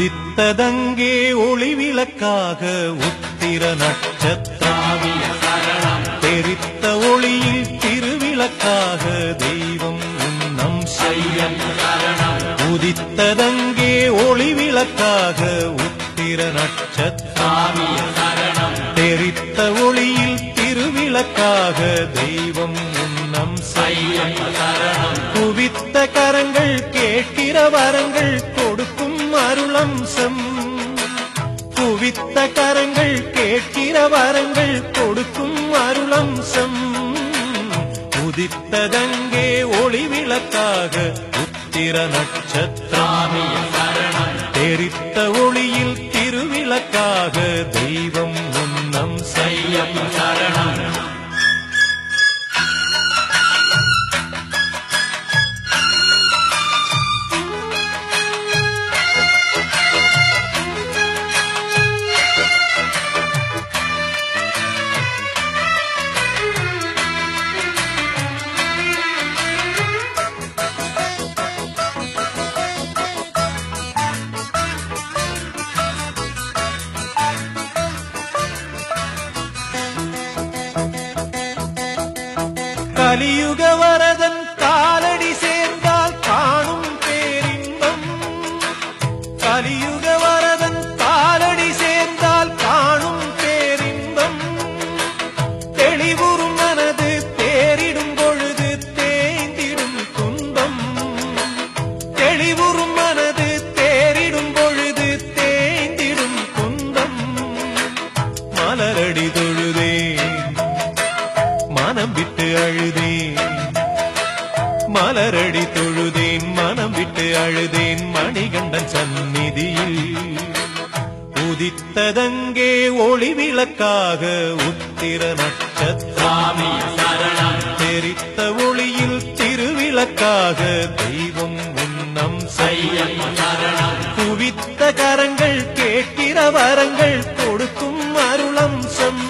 உதித்ததங்கே ஒளி விளக்காக உத்திர நட்சத்திராவிய சரணம் தெரித்த ஒளியில் திருவிளக்காக தெய்வம் உன்னம் செய்யம் சரணம் உதித்ததங்கே ஒளி விளக்காக உத்திர நட்சத்திராவிய சரணம் தெரித்த ஒளியில் திருவிளக்காக தெய்வம் உன்னம் செய்யம் சரணம் குவித்த கரங்கள் கேட்கிற வரங்கள் கொடுக்கும் அருளம்சம் குவித்த கரங்கள் கேட்கிற வரங்கள் கொடுக்கும் அருளம்சம் உதித்ததங்கே ஒளி விளக்காக உத்திர நட்சத்திராவிய சரணம் தெரித்த ஒளியில் திருவிளக்காக தெய்வம் உன்னம் செய்யம் சரணம் கலியுக வரதன் காலடி சேர்ந்தால் காணும் பேரின்பம் கலியுக வரதன் காலடி சேர்ந்தால் காணும் பேரின்பம் தெளிவுறும் மனது தேரிடும் பொழுது தேய்ந்திடும் துன்பம் தெளிவுறும் மனது தேரிடும் பொழுது தேய்ந்திடும் துன்பம் மலரடி தொழுதே மனம் விட்டு அழுதேன் மலரடி தொழுதேன் மனம் விட்டு அழுதேன் மணிகண்டன் சந்நிதியில் உதித்ததங்கே ஒளி விளக்காக உத்திர நட்சத்திராவிய சரணம் தெரித்த ஒளியில் திருவிளக்காக தெய்வம் உன்னம் செய்யம் சரணம் குவித்த கரங்கள் கேட்கிற வரங்கள் கொடுக்கும் அருளம்சம்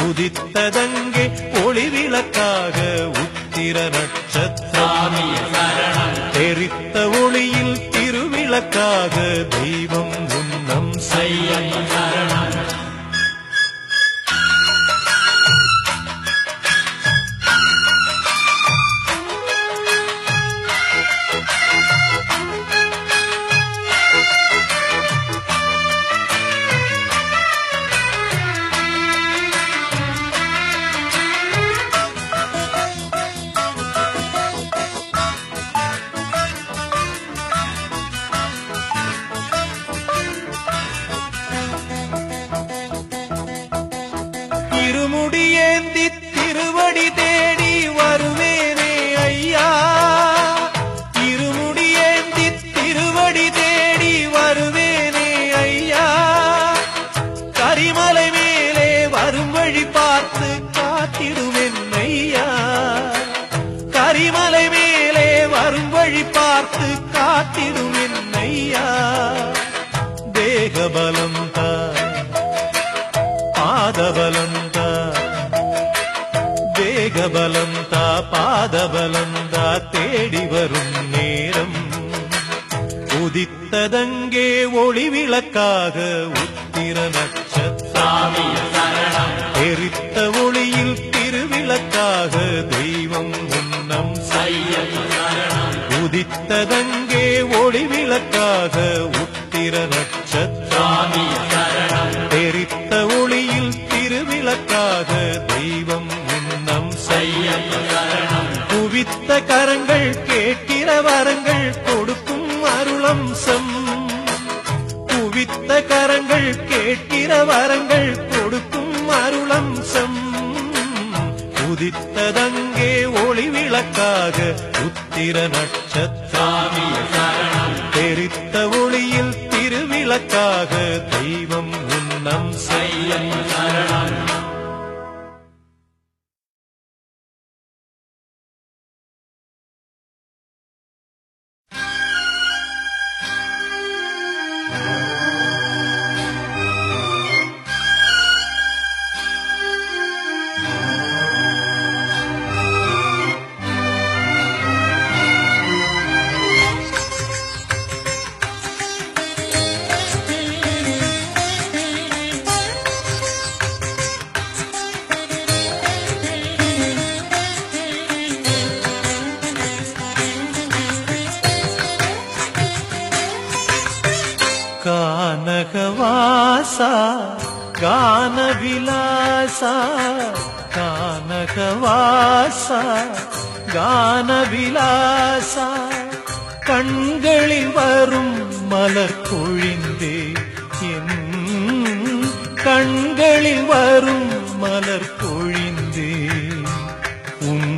உதித்ததங்கே ஒளி விளக்காக உத்திர நட்சத்திராவிய சரணம் தெரித்த ஒளியில் திருவிளக்காக தெய்வம் உன்னம் செய்யம் சரணம் இருமுடியேந்தி திருவடி தேடி வருவேனே ஐயா இருமுடியேந்தி திருவடி தேடி வருவேனே ஐயா கரிமலை மேலே வரும் வழி பார்த்து காத்திடுவேன் ஐயா கரிமலை மேலே வரும் வழி பார்த்து காத்திடுவேன் ஐயா தேகபலம் பாதபலம் தேகபலம் பாதபலம் தேடி வரும் நேரம் உதித்ததங்கே ஒளி விளக்காக உத்திர நட்சத்திராவிய சரணம் தெரித்த ஒளியில் திருவிளக்காக தெய்வம் உன்னம் செய்யம் சரணம் உதித்ததங்கே ஒளி விளக்காக உத்திர நட்சத்திராவிய சரணம் தெரித்த ஒளியில் திருவிளக்காக தெய்வம் உன்னம் செய்யம் சரணம் குவித்த கரங்கள் கேட்கிற வரங்கள் கொடுக்கும் அருளம்சம் குவித்த கரங்கள் கேட்கிற வரங்கள் கொடுக்கும் அருளம்சம் உதித்ததங்கே ஒளி விளக்காக உத்திர நட்சத்திராவிய சரணம் தெரித்த ஒளியில் திருவிளக்காக தெய்வம் உன்னம் செய்யம் சரணம் கானகவாசா கானவிலாசா கானகவாசா கானவிலாசா கண்களில் வரும் மலர் பொழிந்தே என் கண்களில் வரும் மலர் பொழிந்தே உன்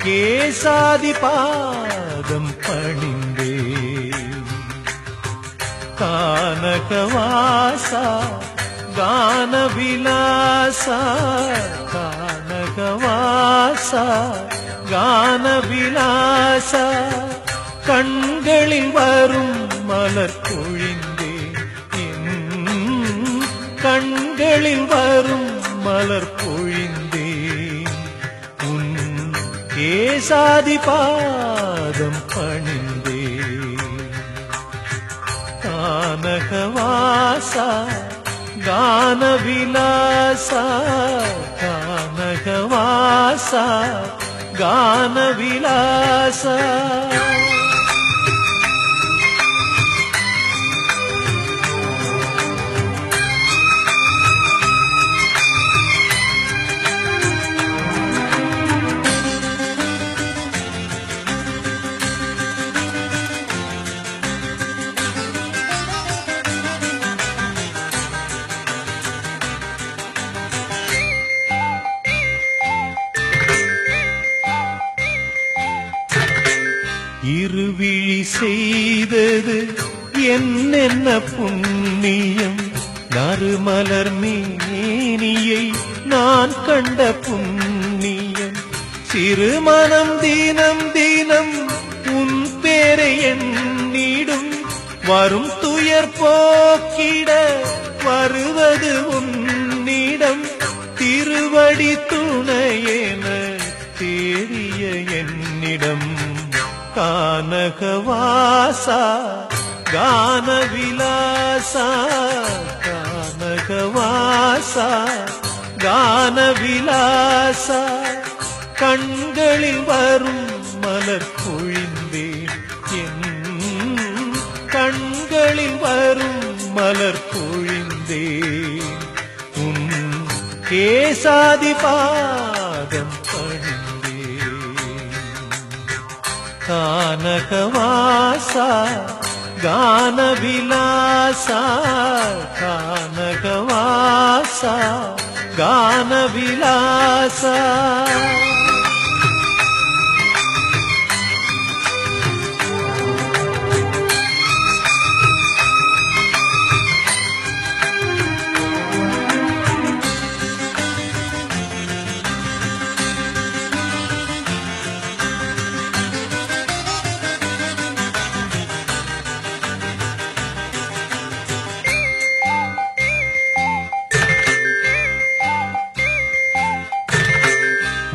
கேசாதி பாதம் பணிந்தே கானகவாசா கானவிலாசா கானகவாசா கானவிலாசா கண்களில் வரும் மலர் பொழிந்தே என் கண்களில் வரும் மலர் பொழிந்தே உன் கேசாதி பாதம் பணிந்தே கானகவாசா கானவிலாசா கானகவாசா கானவிலாசா இருவிழி செய்தது என்னென்ன புண்ணியம் நறுமலர் மேனியை நான் கண்ட புண்ணியம் சிறுமனம் தினம் தினம் உன் பேரை எண்ணிடும் வரும் துயர் போக்கிட வருவது உன்னிடம் திருவடி துணையென தேடிய என்னிடம் கானகவாசா கானவிலாசா கானகவாசா கானவிலாசா கண்களில் வரும் மலர் பொழிந்தே என் கண்களில் வரும் மலர் பொழிந்தே உன் கேசாதி பாதம் பணிந்தே கானகவாசா கானவிலாசா கானகவாசா கானவிலாசா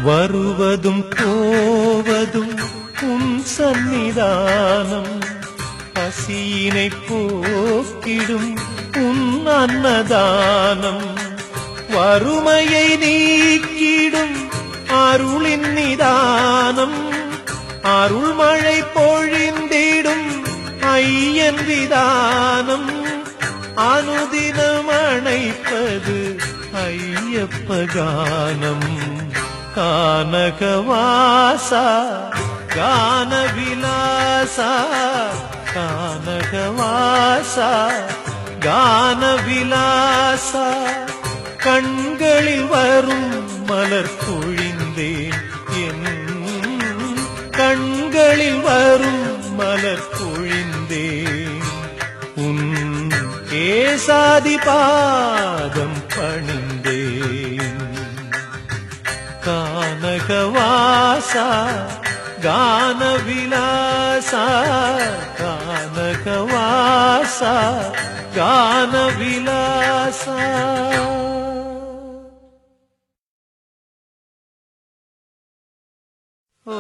வருவதும் போவதும் உன் சந்நிதானம் பசியினை போக்கிடும் உன் அன்னதானம் வறுமையை நீக்கிடும் அருளின் நிதானம் அருள்மழை பொழிந்திடும் ஐயன் விதானம் அனுதினம் அணைப்பது ஐயப்ப கானம் கானகவாசா கானவிலாசா கானகவாசா கானவிலாசா கண்களில் வரும் மலர் பொழிந்தேன் என் கண்களில் வரும் மலர் பொழிந்தேன் உன் கேசாதி பாதம் பணிந்தேன் கானகவாசா கானவிலாசா கானகவாசா கானவிலாசா ஓ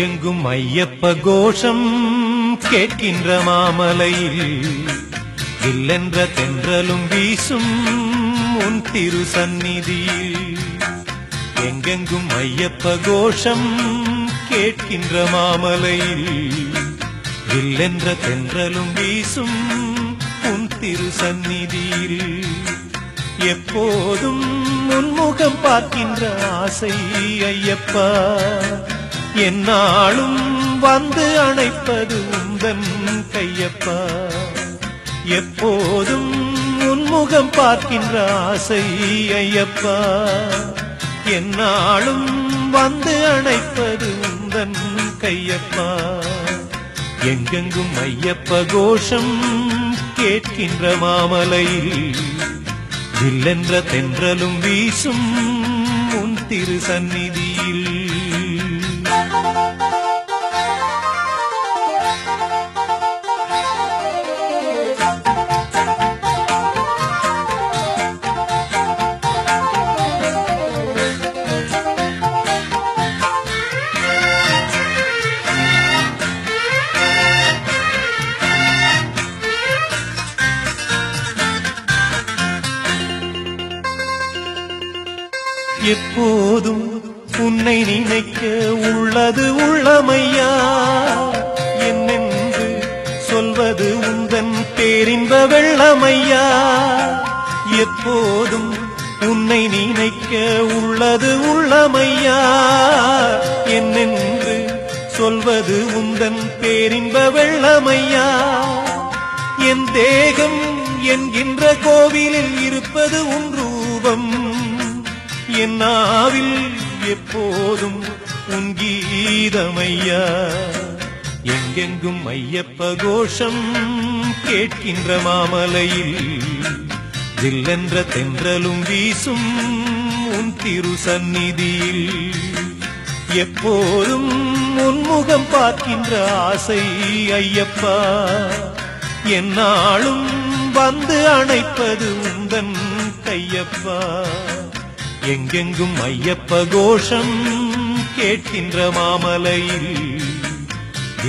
எங்கெங்கும் ஐயப்ப கோஷம் கேட்கின்ற மாமலையில் இல்லென்ற தென்றலும் வீசும் உன் திரு சந்நிதியில். எங்கெங்கும் ஐயப்ப கோஷம் கேட்கின்ற மாமலையில் இல்லென்ற தென்றலும் வீசும் உன் திரு சந்நிதியில். எப்போதும் உன்முகம் பார்க்கின்ற ஆசை ஐயப்பா, என்னாலும் வந்து அணைப்பது உந்தன் கையப்பா. எப்போதும் உன்முகம் பார்க்கின்ற ஆசை ஐயப்பா, என்னாலும் வந்து அணைப்பது உந்தன் கையப்பா. எங்கெங்கும் ஐயப்ப கோஷம் கேட்கின்ற மாமலையில் இல்லென்ற தென்றலும் வீசும் உன் திரு சந்நிதியில். எப்போதும் உன்னை நினைக்க உள்ளது உள்ளமையா, என்னென்று சொல்வது உந்தன் பேரின்ப வெள்ளமையா. எப்போதும் உன்னை நினைக்க உள்ளது உள்ளமையா, என்னென்று சொல்வது உந்தன் பேரின்ப வெள்ளமையா. என் தேகம் என்கின்ற கோவிலில் இருப்பது உன் ரூபம், என் நாவில் எப்போதும் உன் கீதமையா. எங்கெங்கும் ஐயப்ப கோஷம் கேட்கின்ற மாமலையில் தில்லென்ற தென்றலும் வீசும் உன் திரு சந்நிதியில். எப்போதும் உன்முகம் பார்க்கின்ற ஆசை ஐயப்பா, என்னாலும் வந்து அணைப்பது உந்தன் கையப்பா. எங்கெங்கும் ஐயப்ப கோஷம் கேட்கின்ற மாமலையில்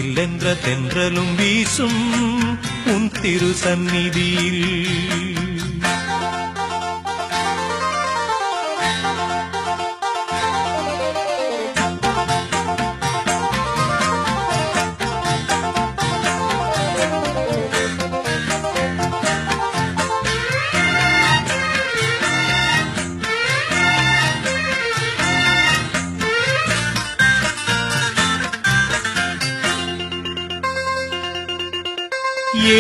இல்லென்ற தென்றலும் வீசும் உன் திரு சந்நிதியில்.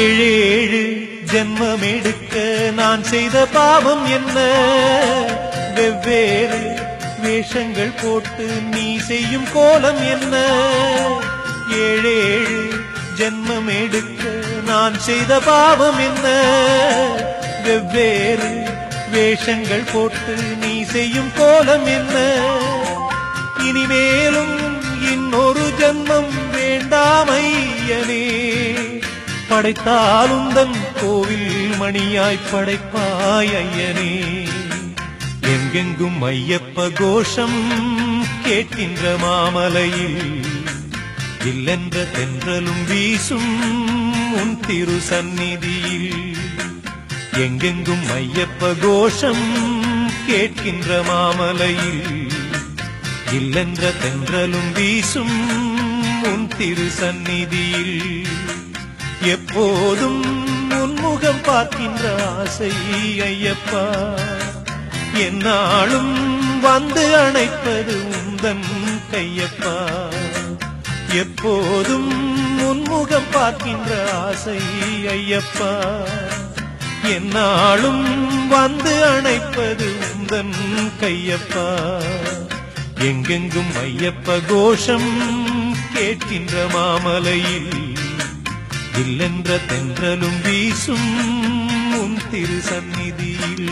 ஏழேழு ஜென்மம் எடுக்க நான் செய்த பாவம் என்ன, வெவ்வேறு வேஷங்கள் போட்டு நீ செய்யும் கோலம் என்ன. ஏழேழு ஜென்மம் எடுக்க நான் செய்த பாவம் என்ன, வெவ்வேறு வேஷங்கள் போட்டு நீ செய்யும் கோலம் என்ன. இனிமேலும் இன்னொரு ஜென்மம் வேண்டாம் ஐயனே, படைத்தாலுந்தன் கோவில் மணியாய் படைப்பாய் ஐயனே. எங்கெங்கும் ஐயப்ப கோஷம் கேட்கின்ற மாமலையில் இல்லென்ற தென்றலும் வீசும் உன் திரு சந்நிதியில். எங்கெங்கும் ஐயப்ப கோஷம் கேட்கின்ற மாமலையில் இல்லென்ற தென்றலும் வீசும் உன் திரு சந்நிதியில். எப்போதும் உன்முகம் பார்க்கின்ற ஆசை ஐயப்பா, என்னாலும் வந்து அணைப்பது உந்தன் கையப்பா. எப்போதும் உன்முகம் பார்க்கின்ற ஆசை ஐயப்பா, என்னாலும் வந்து அணைப்பது உந்தன் கையப்பா. எங்கெங்கும் ஐயப்ப கோஷம் கேட்கின்ற மாமலையில் இல்லென்ற தென்றலும் வீசும் உன் திரு சந்நிதியில்.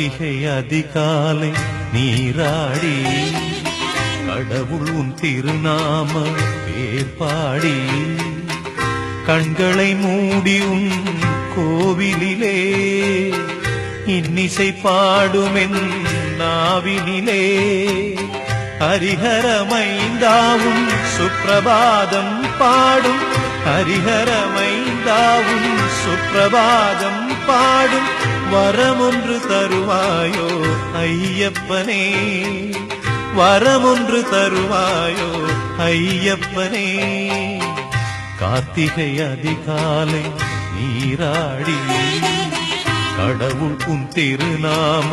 கார்த்திகை அதிகாலை நீராடி கடவுள் உன் திருநாம பேர் பாடி கண்களை மூடி உன் கோவிலிலே இன்னிசை பாடுமென் நாவினிலே ஹரிஹரமைந்தாவும் சுப்பிரபாதம் பாடும் ஹரிஹரமைந்தாவும் சுப்பிரபாதம் பாடும் வரமொன்று தருவாயோ ஐயப்பனே வரமொன்று தருவாயோ ஐயப்பனே கார்த்திகை அதிகாலை நீராடி கடவுள் உன் திருநாம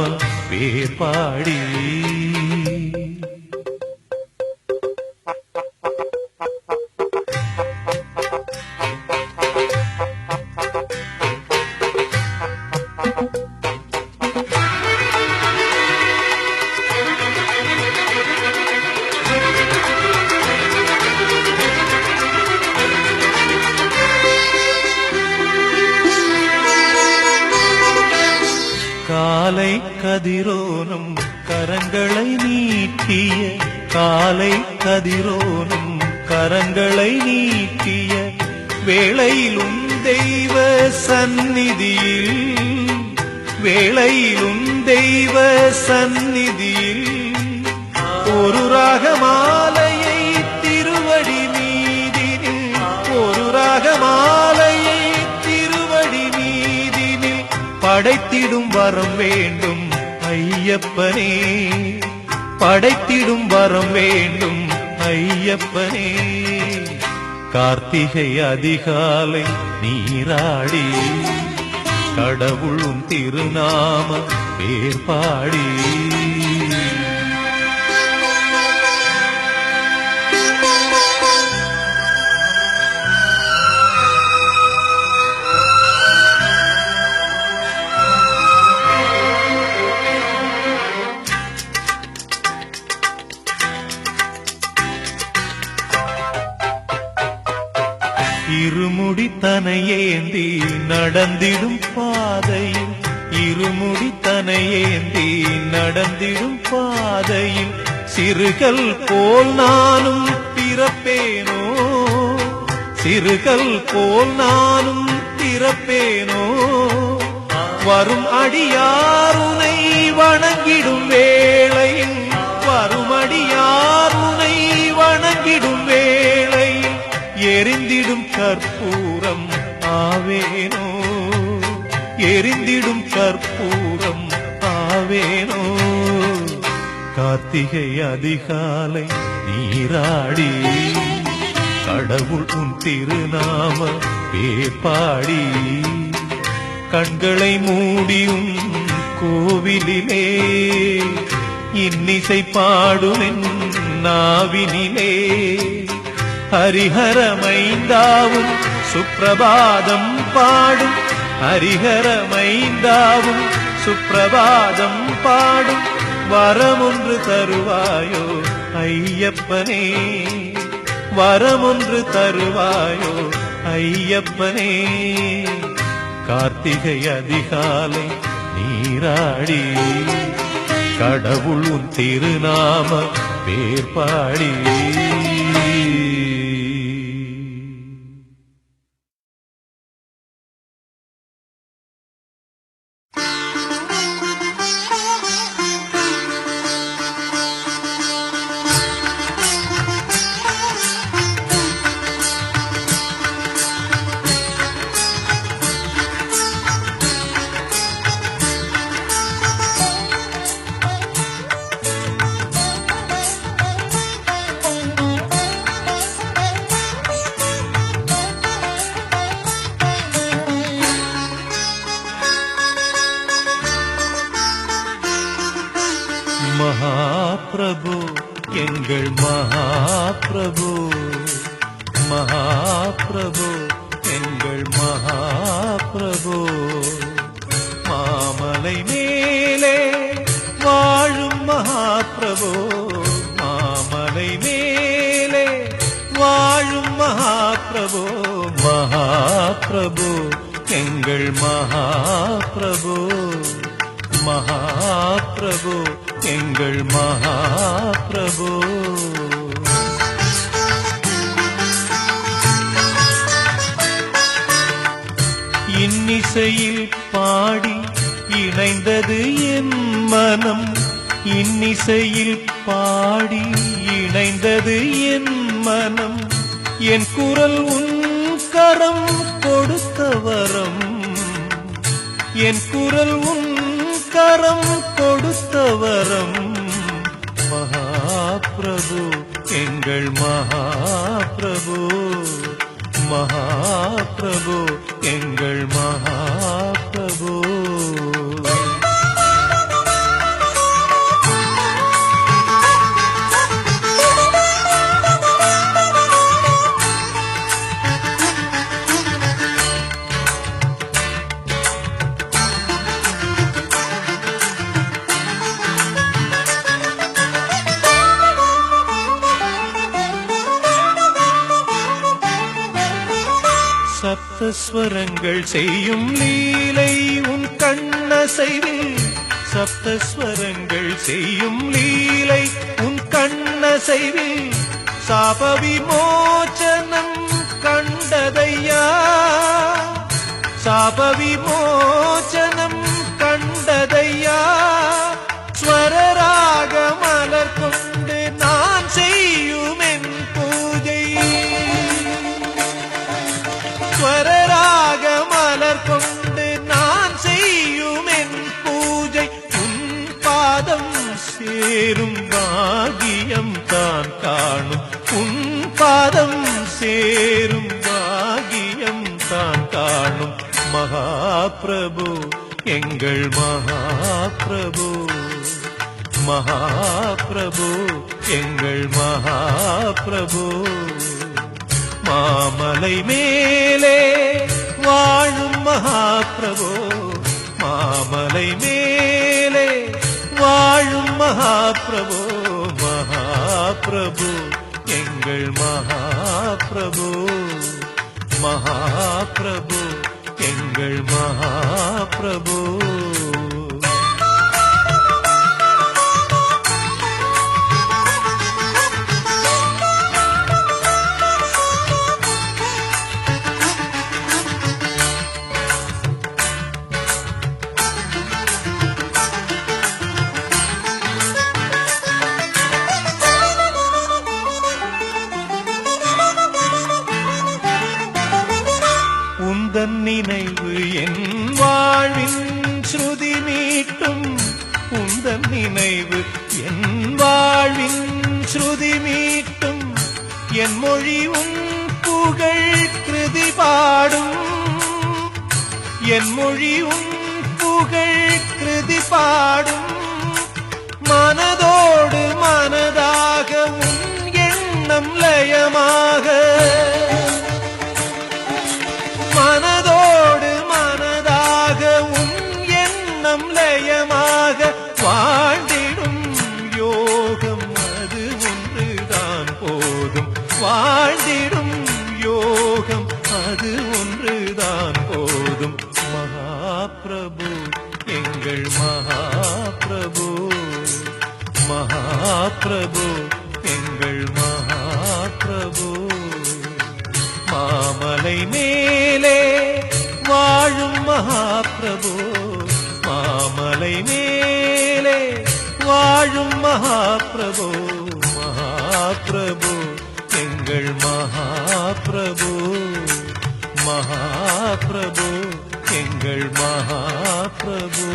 பேர் பாடி காலை கதிரோனும் கரங்களை நீட்டிய காலை கதிரோனும் கரங்களை நீட்டிய வேளையிலும் தெய்வ சந்நிதியில் வேளையிலும் தெய்வ சந்நிதியில் ஒரு ராகமாலையை திருவடி மீதினில் ஒரு ராகமாலையை திருவடி மீதினில் படைத்திடும் வரம் வேண்டும் ஐயப்பனே படைத்திடும் வரம் வேண்டும் ஐயப்பனே கார்த்திகை அதிகாலை நீராடி கடவுள் உன் திருநாம பேர் பாடி இருமுடி தனையேந்தி நடந்திடும் பாதையில் இருமுடி தனையேந்தி நடந்திடும் பாதையில் சிறுகள் போல் நானும் பிறப்பேனோ சிறுகள் போல் நானும் பிறப்பேனோ வரும் அடியாருனை வணங்கிடும் வேளையில் வரும் அடியாருனை வணங்கிடும் வேளையில் எரிந்திடும் கற்பூரம் ஆவேனோ எரிந்திடும் கற்பூரம் ஆவேனோ கார்த்திகை அதிகாலை நீராடி கடவுள் உன் திருநாம பேர் பாடி கண்களை மூடியும் கோவிலிலே இன்னிசை பாடுமென் நாவினிலே ஹரிஹரமைந்தாவும் சுப்பிரபாதம் பாடும் ஹரிஹரமைந்தாவும் சுப்பிரபாதம் பாடும் வரமொன்று தருவாயோ ஐயப்பனே வரமொன்று தருவாயோ ஐயப்பனே கார்த்திகை அதிகாலை நீராடி கடவுள் உன் திருநாம பேர் பாடி மகாபிரபு எங்கள் மகாபிரபு மகாபிரபு எங்கள் மகாபிரபு மாமலை மேலே வாழும் மகாபிரபு மாமலை மேலே வாழும் மகாபிரபு மகாபிரபு எங்கள் மகாபிரபு மகாபிரபு எங்கள் மகாபிரபு. இன்னிசையில் பாடி இணைந்தது என் மனம், இன்னிசையில் பாடி இணைந்தது என் மனம், என் குரல் உன் கரம் கொடுத்த வரம், என் குரல் உன் கரம் கொடுத்த வரம். மகாபிரபு எங்கள் மகாபிரபு, மகாபிரபு எங்கள் மகாபிரபு. சப்தஸ்வரங்கள் செய்யும் லீலை உன் கண்ணசைவில், சப்தஸ்வரங்கள் செய்யும் லீலை உன் கண்ணசைவில், சாப விமோசனம் கண்டதையா, சாப விமோசனம் கண்டதையா. ஸ்வரராக மலர் கொண்டு நான் செய்யும் என் பூஜை, ஸ்வரராக மலர் கொண்டு நான் செய்யும் என் பூஜை, உன் பாதம் சேரும் பாகியம் தான் காணும், உன் பாதம் சேரும் பாகியம் தான் காணும். மகாபிரபு எங்கள் மகாபிரபு, மகாபிரபு எங்கள் மகாபிரபு. மாமலை மேலே வாழும் மகாபிரபு, மாமலை மேலே வாழும் மகாபிரபு, மகாபிரபு எங்கள் மகாபிரபு, மகாபிரபு எங்கள் மகாபிரபு. உந்தன் நினைவு என் வாழ்வின் ஸ்ருதி மீட்டும், உந்தன் நினைவு என் வாழ்வின் ஸ்ருதி மீட்டும், என் மொழி உன் புகழ் கிருதி பாடும், என் மொழி உன் புகழ் கிருதி பாடும். மனதோடு மனதாக உன் எண்ணம் லயமாக, மனதோடு மனதாக உன் எண்ணம் லயமாக, வாழ்ந்திடும் யோகம் அது ஒன்றுதான் போதும், வாழ்ந்திடும் யோகம் அது ஒன்றுதான் போதும். மகாபிரபு எங்கள் மகாபிரபு, மகாபிரபு எங்கள் மகாபிரபு. மாமலை மேலே வாழும் மகாபிரபு, மாமலை மேலே வாழும் மகாபிரபு, மகாபிரபு எங்கள் மகாபிரபு, மகாபிரபு எங்கள் மகாபிரபு.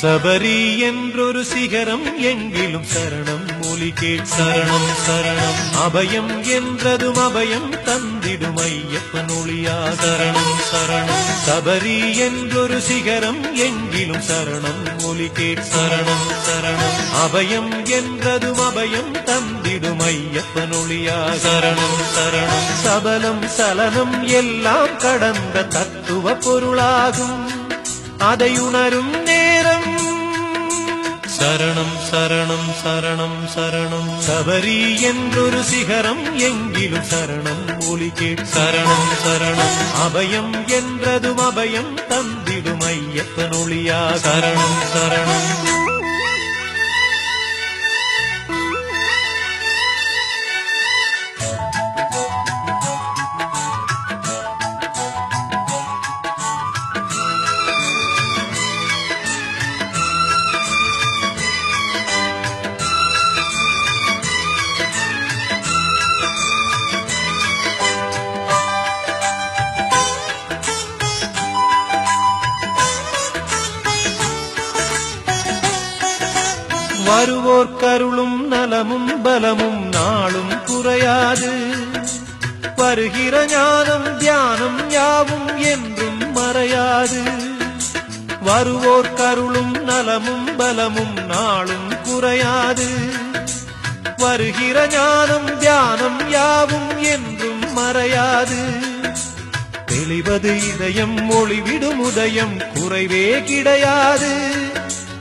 சபரி என்றொரு சிகரம் எங்கிலும் சரணம் ஒலி கேட் சரணம் சரணம் அபயம் என்றதும் அபயம் தந்திடும் ஐயப்பன் ஒளியா சரணம் சரணம் சபரி என்றொரு சிகரம் எங்கிலும் சரணம் ஒலி கேட் சரணம் சரணம் அபயம் என்றதும் அபயம் தந்திடும் ஐயப்பன் ஒளியா சரணம் சரணம் சபலம் சலனம் எல்லாம் கடந்த தத்துவ பொருளாகும் அதை உணரும் நேரம் சரணம் சரணம் சரணம் சரணம் சபரி என்றொரு சிகரம் எங்கிலும் சரணம் ஒலி கேட் சரணம் சரணம் அபயம் என்றதும் அபயம் தந்திடும் ஐயப்பன் ஒளியா சரணம் சரணம் வருவோர் கருளும் நலமும் பலமும் நாளும் குறையாது வருகிற ஞானம் தியானம் யாவும் என்றும் மறையாது வருவோர் கருளும் நலமும் பலமும் நாளும் குறையாது வருகிற ஞானம் தியானம் யாவும் என்றும் மறையாது தெளிவது இதயம் ஒளிவிடும் உதயம் குறைவே கிடையாது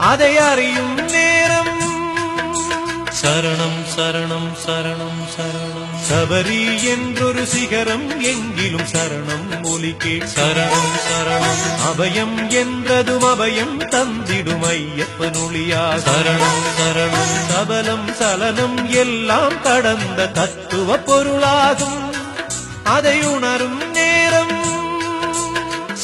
அதை அறியும் நேரம் சரணம் சரணம் சரணம் சரணம் சபரி என்றொரு சிகரம் எங்கிலும் சரணம் ஒலி கேட் சரணம் சரணம் அபயம் என்றதும் அபயம் தந்திடும் ஐயப்பன் ஒளியா சரணம் சரணம் சபலம் சலனம் எல்லாம் கடந்த தத்துவ பொருளாகும் அதை உணரும் நேரம்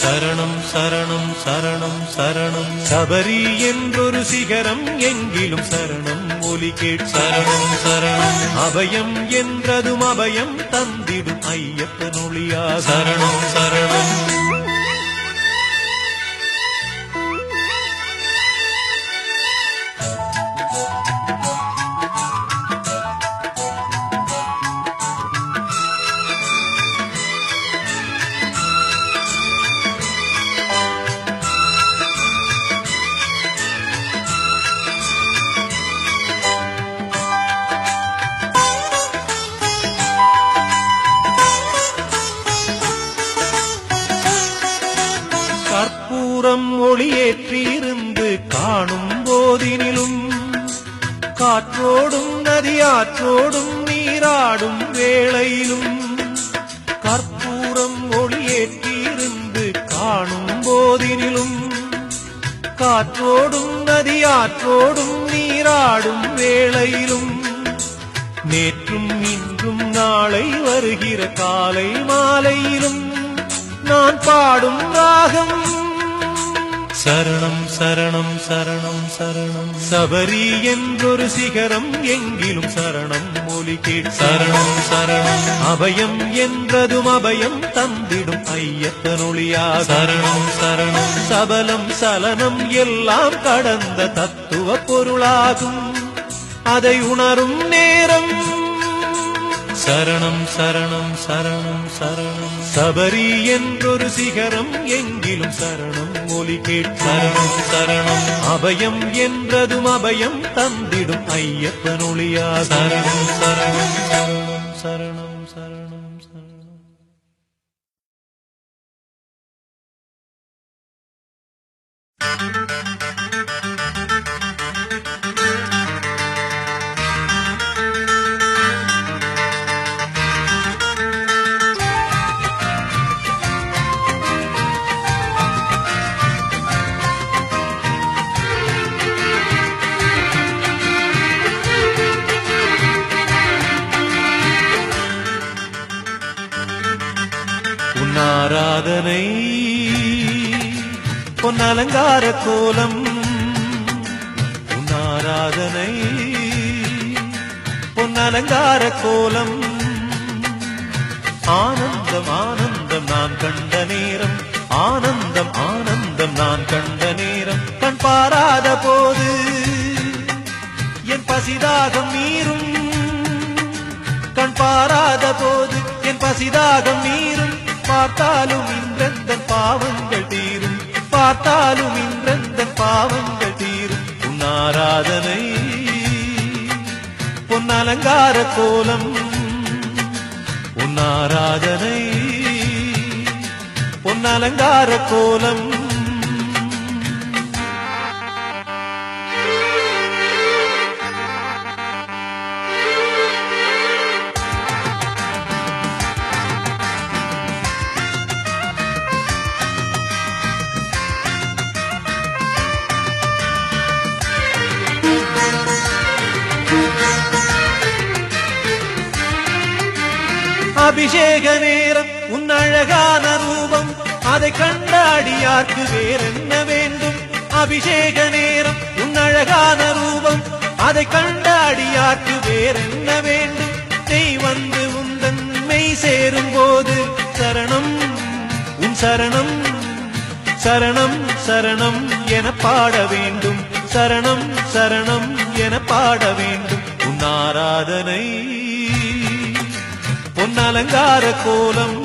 சரணம் சரணம் சரணம் சரணம் சபரி என்றொரு சிகரம் எங்கிலும் சரணம் ஒலி கேட் சரணம் சரணம் அபயம் என்றதும் அபயம் தந்திடும் ஐயப்பன் ஒளியா சரணம் சரணம் கற்பூரம் ஒளியேற்றியிருந்து காணும் போதினிலும் காற்றோடும் நதியாற்றோடும் நீராடும் வேளையிலும் கற்பூரம் ஒளியேற்றியிருந்து காணும் போதினிலும் காற்றோடும் நதியாற்றோடும் நீராடும் வேளையிலும் நேற்றும் இன்றும் நாளை வருகிற காலை மாலையிலும் நான் பாடும் ராகம் சரணம் சரணம் சரணம் சரணம் சபரி என்றொரு சிகரம் எங்கிலும் சரணம் ஒலி கேட் சரணம் சரணம் அபயம் என்றதும் அபயம் தந்திடும் ஐயப்பன் ஒளியா சரணம் சரணம் சபலம் சலனம் எல்லாம் கடந்த தத்துவ பொருளாகும் அதை உணரும் நேரம் சரணம் சரணம் சரணம் சரணம் சபரி என்றொரு சிகரம் எங்கிலும் சரணம் ஒலி கேட் சரணம் சரணம் அபயம் என்றதும் அபயம் தந்திடும் ஐயப்பன் ஒளியா சரணம் சரணம் சரணம் சரணம் சரணம் சரணம் ஆராதனை பொன்னலங்கார கோலம் ஆராதனை பொன்னலங்கார கோலம் ஆனந்தம் ஆனந்தம் நான் கண்ட நேரம் ஆனந்தம் ஆனந்தம் நான் கண்ட நேரம் கண் பாராத போது என் பசிதாகம் நீரும் பசிதாகம் நீரும் பார்த்தாலும் இன்றெந்தன் பாவங்கள் தீரும் பார்த்தாலும் இன்றெந்தன் பாவங்கள் தீரும் உன் ஆராதனை பொன்னலங்கார கோலம் உன் ஆராதனை பொன்னலங்கார கோலம் அபிஷேக நேரம் உன் அழகான ரூபம் அதை கண்டாடியார்க்கு வேறென்ன வேண்டும் அபிஷேக நேரம் உன் அழகான ரூபம் அதை கண்டாடியார்க்கு வேறென்ன வேண்டும் நெய் வந்து உந்தன் மெய் சேரும் போது சரணம் உன் சரணம் சரணம் சரணம் என பாட வேண்டும் சரணம் சரணம் என பாட வேண்டும் உன் ஆராதனை பொன்னலங்கார கோலம்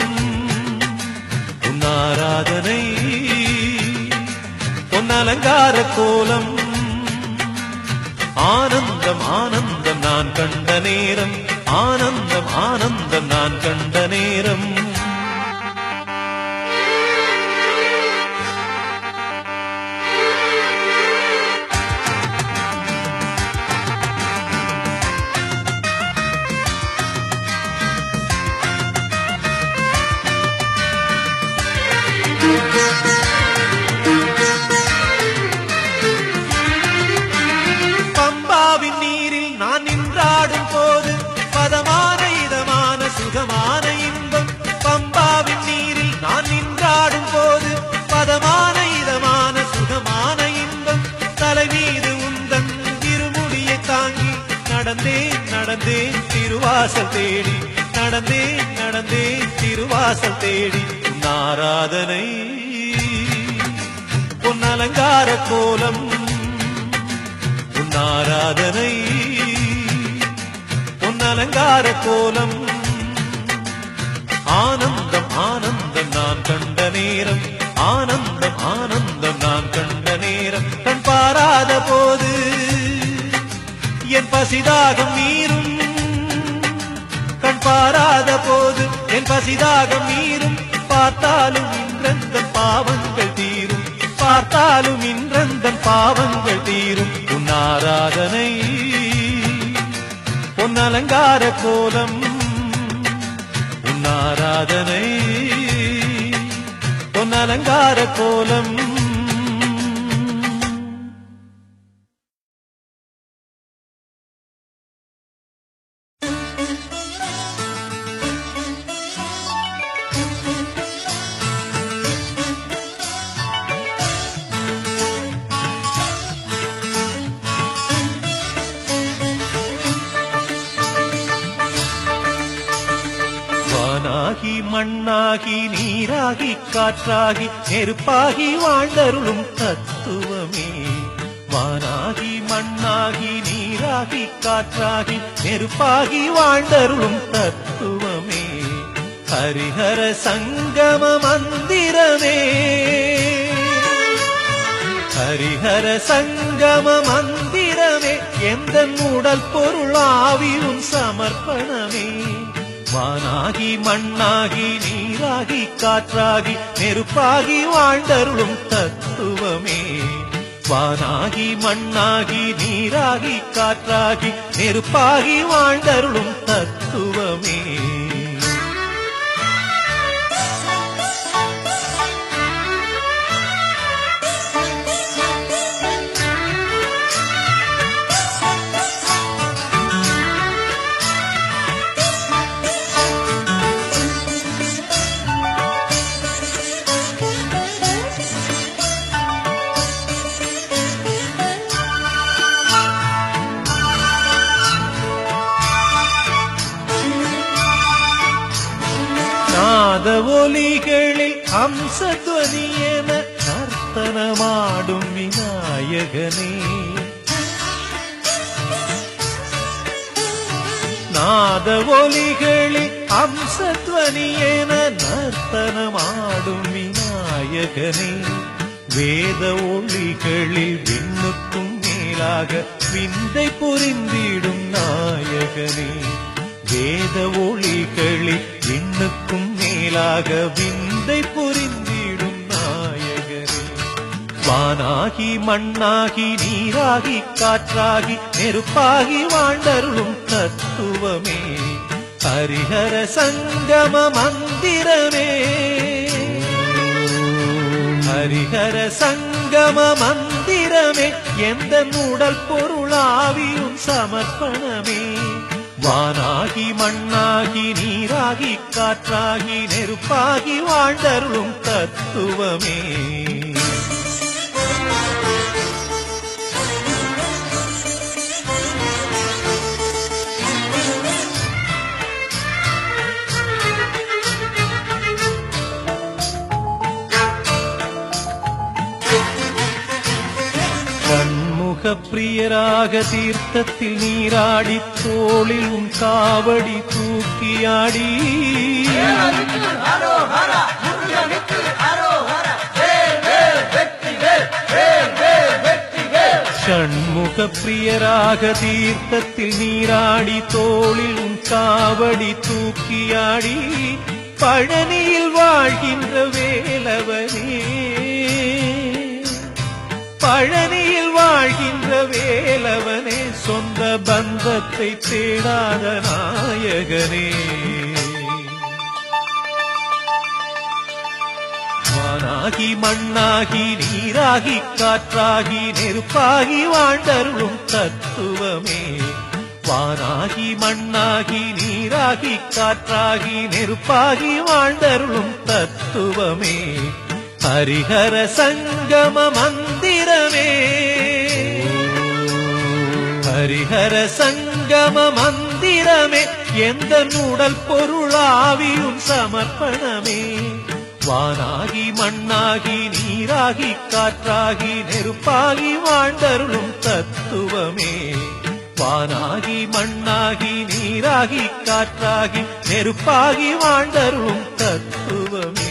உன் ஆராதனை பொன்னலங்கார கோலம் ஆனந்தம் ஆனந்தம் நான் கண்ட நேரம் ஆனந்தம் ஆனந்தம் நான் கண்ட நேரம் பம்பாவின் நீரில் நான் நின்றாடும் போது பதமான இதமான சுகமான இன்பம் பம்பாவின் நீரில் நான் நின்றாடும் போது பதமான இதமான சுகமான இன்பம் தலை மீது உந்தன் திருமுடியை தாங்கி நடந்தேன் நடந்தேன் திருவாசல் தேடி நடந்தேன் நடந்தேன் திருவாசல் தேடி உன் ஆராதனை பொன்னலங்கார கோலம் உன் ஆராதனை பொன்னலங்கார கோலம் ஆனந்தம் ஆனந்தம் நான் கண்ட நேரம் ஆனந்தம் ஆனந்தம் நான் கண்ட நேரம் கண் பாராத போது என் பசிதாகம் மீறும் கண் பாராத போது என் பசிதாகம் மீறும் பார்த்தாலும் இன்றெந்தன் பாவங்கள் தீரும் பார்த்தாலும் இன்றெந்தன் பாவங்கள் தீரும் உன் ஆராதனை பொன்னலங்கார கோலம் உன் ஆராதனை பொன்னலங்கார கோலம் வானாகி மண்ணாகி நீராகி காற்றாகி நெருப்பாகி வாழ்ந்தருளும் தத்துவமே வானாகி மண்ணாகி நீராகி காற்றாகி நெருப்பாகி வாழ்ந்தருளும் தத்துவமே ஹரிஹர சங்கம மந்திரமே ஹரிஹர சங்கம மந்திரமே எந்த உடல் பொருள் ஆவி உன் சமர்ப்பணமே வானாகி மண்ணாகி நீராகி காற்றாகி நெருப்பாகி வாழ்ந்தருளும் தத்துவமே வானாகி மண்ணாகி நீராகி காற்றாகி நெருப்பாகி வாழ்ந்தருளும் தத்துவமே நாத ஒலிகளில் அம்சத்வனியென நர்த்தனமாடும் விநாயகனே நாத ஒலிகளில் அம்சத்வனி என நர்த்தனமாடும் விநாயகனே வேத ஒளிகளில் விண்ணுக்கும் மேலாக விந்தை புரிந்திடும் நாயகனே வேத ஒளிகளில் விண்ணுக்கும் மேலாக விந்தை புரிந்திடும் நாயகனே வானாகி மண்ணாகி நீராகி காற்றாகி நெருப்பாகி வாழ்ந்தருளும் தத்துவமே ஹரிஹர சங்கம மந்திரமே ஹரிஹர சங்கம மந்திரமே எந்த உடல் பொருளாவியும் சமர்ப்பணமே வானாகி மண்ணாகி நீராகி காற்றாகி நெருப்பாகி வாழ்ந்தருளும் தத்துவமே பிரியராக தீர்த்தத்தில் நீராடி தோளில் உன் காவடி தூக்கியாடி ஷண்முக பிரியராக தீர்த்தத்தில் நீராடி தோளில் உன் காவடி தூக்கியாடி பழனியில் வாழ்கின்ற வேலவனே பழனியில் வாழ்கின்ற வேலவனே சொந்த பந்தத்தை தேடாத நாயகனே வானாகி மண்ணாகி நீராகி காற்றாகி நெருப்பாகி வாழ்ந்தருளும் தத்துவமே வானாகி மண்ணாகி நீராகி காற்றாகி நெருப்பாகி வாழ்ந்தருளும் தத்துவமே ஹரிஹர சங்கம மந்திரமே ஹரிஹர சங்கம மந்திரமே எந்த உடல் பொருளாவியும் சமர்ப்பணமே வானாகி மண்ணாகி நீராகி காற்றாகி நெருப்பாகி வாழ்ந்தருளும் தத்துவமே வானாகி மண்ணாகி நீராகி காற்றாகி நெருப்பாகி வாழ்ந்தருளும் தத்துவமே